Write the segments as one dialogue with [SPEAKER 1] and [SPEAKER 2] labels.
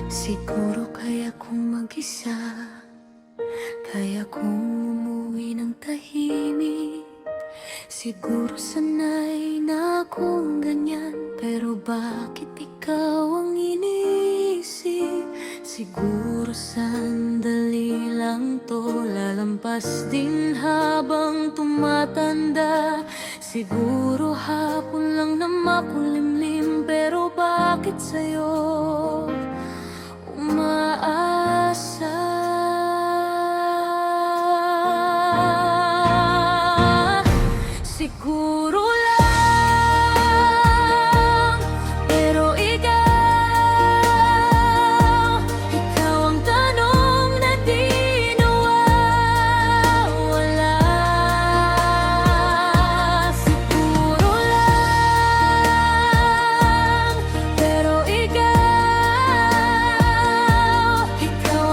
[SPEAKER 1] Siguro kaya kung mag-isa, kaya kong umuwi ng tahimik. Siguro sanay na akong ganyan, pero bakit ikaw ang iniisip? Siguro sandali lang to, lalampas din habang tumatanda. Siguro hapon lang na makulimlim, pero bakit sa'yo umaasa? Siguro lang, pero ikaw ang tanong na di nawawala. Siguro lang, pero ikaw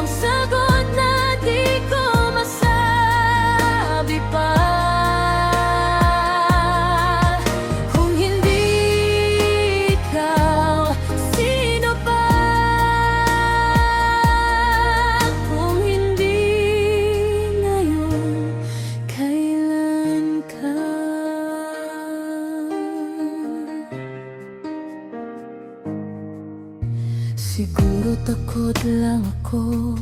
[SPEAKER 1] ang sagot na di ko masabi pa. Siguro takot lang ako,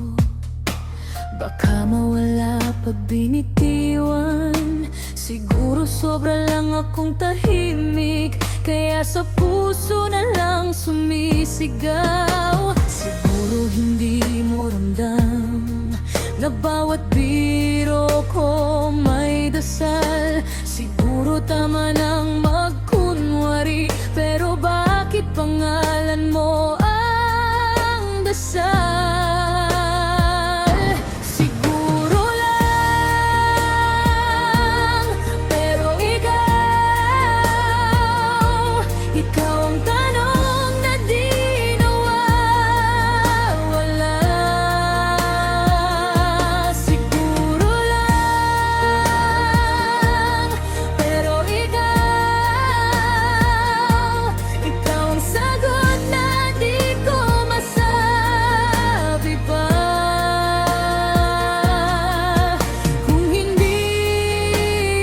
[SPEAKER 1] baka mawala pag binitiwan. Siguro sobra lang akong tahimik, kaya sa puso na lang sumisigaw. Siguro hindi mo ramdam na bawat biro ko may dasal. Siguro tama nang magkunwari, pero bakit pangalan mo dasal? Siguro lang, pero ikaw ang tanong na di nawawala. Siguro lang, pero ikaw ang sagot na di ko masabi pa. Kung hindi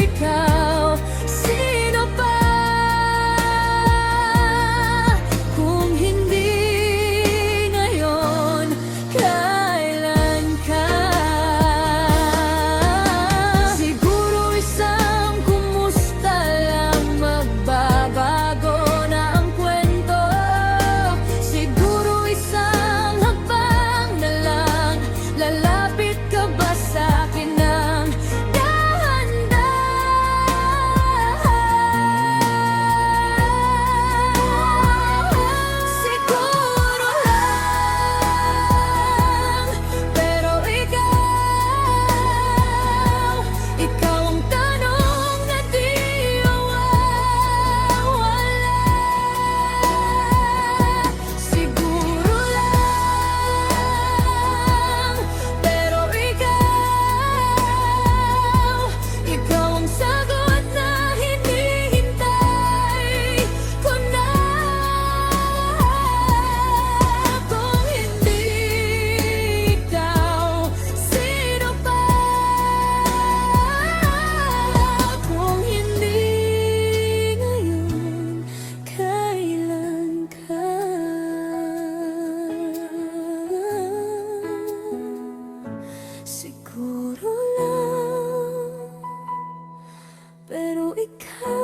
[SPEAKER 1] ikaw, sino pa? Kung hindi ngayon, kailan ka? Siguro isang kumusta lang, magbabago na ang kwento. Siguro isang hakbang na lang, lalapit ka ba sa'kin ng dahan-dahan? Siguro lang, pero ikaw ang tanong na di nawawala. Siguro lang, pero ikaw ang sagot na hinihintay ko na. Kung hindi ikaw, sino pa? Kung hindi ngayon, kailan ka? Siguro lang, pero ikaw